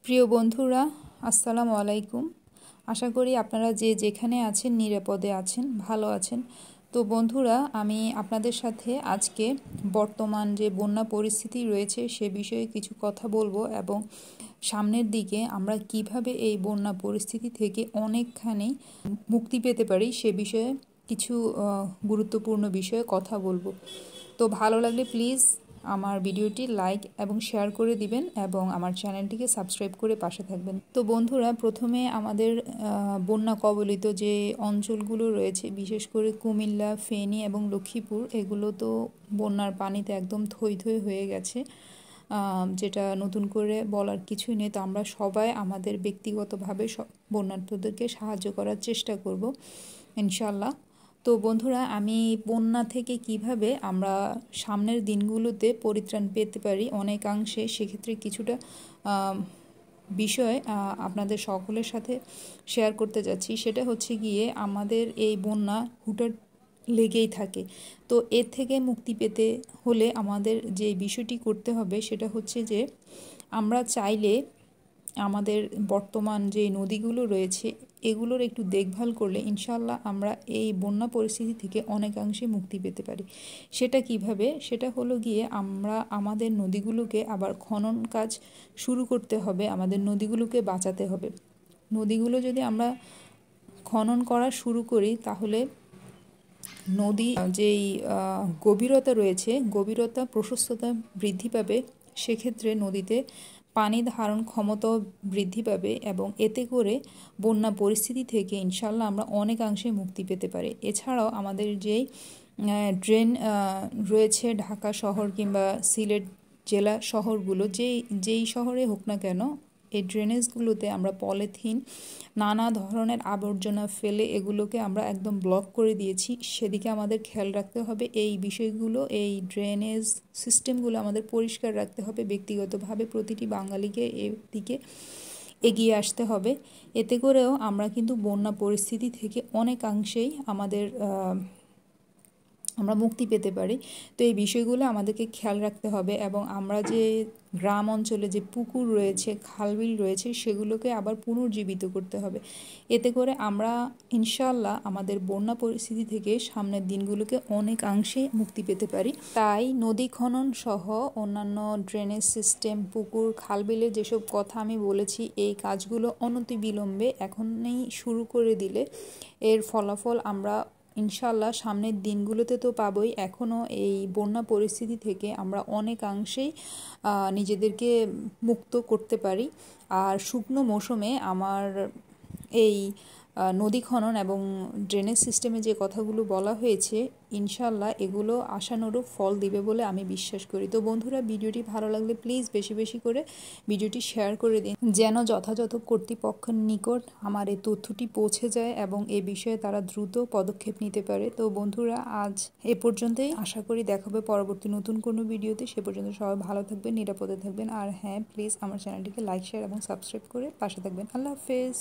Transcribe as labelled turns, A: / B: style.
A: প্রিয় বন্ধুরা, আসসালামু আলাইকুম। আশা করি আপনারা যে যেখানে আছেন নিরাপদে আছেন, ভালো আছেন। তো বন্ধুরা, আমি আপনাদের সাথে আজকে বর্তমান যে বন্যা পরিস্থিতি রয়েছে সে বিষয়ে কিছু কথা বলবো এবং সামনের দিকে আমরা কিভাবে এই বন্যা পরিস্থিতি থেকে অনেকখানি মুক্তি পেতে পারি সে বিষয়ে কিছু গুরুত্বপূর্ণ বিষয়ে কথা বলবো। তো ভালো লাগলে প্লিজ আমার ভিডিওটি লাইক এবং শেয়ার করে দিবেন এবং আমার চ্যানেলটিকে সাবস্ক্রাইব করে পাশে থাকবেন। তো বন্ধুরা, প্রথমে আমাদের বন্যা কবলিত যে অঞ্চলগুলো রয়েছে, বিশেষ করে কুমিল্লা, ফেনী এবং লক্ষ্মীপুর, এগুলো তো বন্যার পানিতে একদম থই থই হয়ে গেছে, যেটা নতুন করে বলার কিছুই নেই। তো আমরা সবাই আমাদের ব্যক্তিগতভাবে বন্যার্থদেরকে সাহায্য করার চেষ্টা করব ইনশাল্লাহ। তো বন্ধুরা, আমি বন্যা থেকে কিভাবে আমরা সামনের দিনগুলোতে পরিত্রাণ পেতে পারি অনেকাংশে, সেক্ষেত্রে কিছুটা বিষয় আপনাদের সকলের সাথে শেয়ার করতে যাচ্ছি। সেটা হচ্ছে গিয়ে আমাদের এই বন্যা হুটহাট লেগেই থাকে। তো এর থেকে মুক্তি পেতে হলে আমাদের যে বিষয়টি করতে হবে সেটা হচ্ছে যে আমরা চাইলে আমাদের বর্তমান যে নদীগুলো রয়েছে এগুলোর একটু দেখভাল করলে ইনশাল্লাহ আমরা এই বন্যা পরিস্থিতি থেকে অনেকাংশে মুক্তি পেতে পারি। সেটা কিভাবে? সেটা হলো গিয়ে আমরা আমাদের নদীগুলোকে আবার খনন কাজ শুরু করতে হবে, আমাদের নদীগুলোকে বাঁচাতে হবে। নদীগুলো যদি আমরা খনন করা শুরু করি তাহলে নদী যেই গভীরতা রয়েছে, গভীরতা প্রশস্ততা বৃদ্ধি পাবে। সেক্ষেত্রে নদীতে পানি ধারণ ক্ষমতাও বৃদ্ধি পাবে এবং এতে করে বন্যা পরিস্থিতি থেকে ইনশাল্লাহ আমরা অনেকাংশে মুক্তি পেতে পারি। এছাড়াও আমাদের যেই ড্রেন রয়েছে ঢাকা শহর কিংবা সিলেট জেলা শহরগুলো, যেই শহরে হোক না কেন, এই ড্রেনেজগুলোতে আমরা পলিথিন, নানা ধরনের আবর্জনা ফেলে এগুলোকে আমরা একদম ব্লক করে দিয়েছি। সেদিকে আমাদের খেয়াল রাখতে হবে। এই বিষয়গুলো, এই ড্রেনেজ সিস্টেমগুলো আমাদের পরিষ্কার রাখতে হবে। ব্যক্তিগতভাবে প্রতিটি বাঙালিকে এর দিকে এগিয়ে আসতে হবে। এতে করেও আমরা কিন্তু বন্যা পরিস্থিতি থেকে অনেকাংশেই আমরা মুক্তি পেতে পারি। তো এই বিষয়গুলো আমাদেরকে খেয়াল রাখতে হবে এবং আমরা যে গ্রাম অঞ্চলে যে পুকুর রয়েছে, খালবিল রয়েছে, সেগুলোকে আবার পুনর্জীবিত করতে হবে। এতে করে আমরা ইনশাল্লাহ আমাদের বন্যা পরিস্থিতি থেকে সামনের দিনগুলোকে অনেকাংশে মুক্তি পেতে পারি। তাই নদী খনন সহ অন্যান্য ড্রেনেজ সিস্টেম, পুকুর, খালবিলে যেসব কথা আমি বলেছি, এই কাজগুলো অনতিবিলম্বে এখনই শুরু করে দিলে এর ফলাফল আমরা ইনশাল্লাহ সামনের দিনগুলোতে তো পাবই, এখনও এই বন্যা পরিস্থিতি থেকে আমরা অনেকাংশেই নিজেদেরকে মুক্ত করতে পারি। আর শুকনো মৌসুমে আমার এই নদী খনন এবং ড্রেনেজ সিস্টেমে যে কথাগুলো বলা হয়েছে ইনশাল্লাহ এগুলো আশানুরূপ ফল দিবে বলে আমি বিশ্বাস করি। তো বন্ধুরা, ভিডিওটি ভালো লাগলে প্লিজ বেশি বেশি করে ভিডিওটি শেয়ার করে দিন, যেন যথাযথ কর্তৃপক্ষের নিকট আমার এই তথ্যটি পৌঁছে যায় এবং এ বিষয়ে তারা দ্রুত পদক্ষেপ নিতে পারে। তো বন্ধুরা, আজ এ পর্যন্তই। আশা করি দেখা হবে পরবর্তী নতুন কোনো ভিডিওতে। সে পর্যন্ত সবাই ভালো থাকবেন, নিরাপদে থাকবেন। আর হ্যাঁ, প্লিজ আমার চ্যানেলটিকে লাইক, শেয়ার এবং সাবস্ক্রাইব করে পাশে থাকবেন। আল্লাহ হাফেজ।